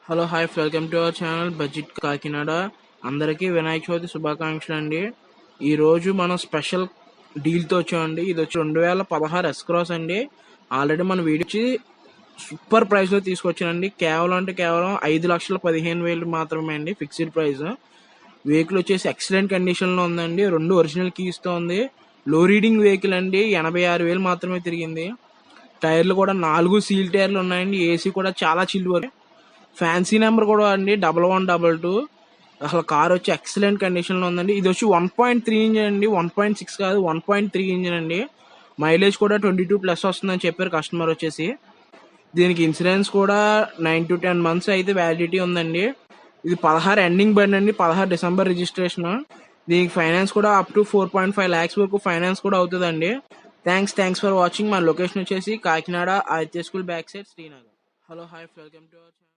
Hello hi welcome to our channel budget Kakinada. అందరికీ వినాయక చవితి శుభాకాంక్షలు అండి. ఈరోజు మనం స్పెషల్ డీల్తో వచ్చామండి. ఇది వచ్చి 2016 ఎస్క్రాస్ అండి. ఆల్రెడీ మన వీడియో వచ్చి సూపర్ ప్రైస్లో తీసుకొచ్చానండి. కేవలం అంటే కేవలం 5,15,000 మాత్రమే అండి ఫిక్స్డ్ ప్రైస్. వెహికల్ వచ్చేసి ఎక్సలెంట్ కండిషన్లో ఉందండి. 2 ఒరిజినల్ కీస్తో ఉంది. లో రీడింగ్ వెహికల్ అండి. 86,000 మాత్రమే తిరిగింది. టైర్లు కూడా 4 సీల్ టైర్లు ఉన్నాయండి. ఏసీ కూడా చాలా చిల్ వరకు. ఫ్యాన్సీ నెంబర్ కూడా అండి 1112. అసలు కార్ వచ్చి ఎక్సలెంట్ కండిషన్లో ఉందండి. ఇది వచ్చి 1.3 ఇంజిన్ అండి, 1.6 కాదు 1.3 ఇంజిన్ అండి. మైలేజ్ కూడా 22+ వస్తుందని చెప్పారు కస్టమర్ వచ్చేసి. దీనికి ఇన్సూరెన్స్ కూడా 9 to 10 months అయితే వ్యాలిడిటీ ఉందండి. ఇది 16 ఎండింగ్ బండి అండి, 16 డిసెంబర్ రిజిస్ట్రేషన్. దీనికి ఫైనాన్స్ కూడా అప్ టు 4.5 lakhs వరకు ఫైనాన్స్ కూడా అవుతుందండి. Thanks for watching. మా లొకేషన్ వచ్చేసి Kakinada Aditya school back side Srinagar. Hello hi welcome to our channel.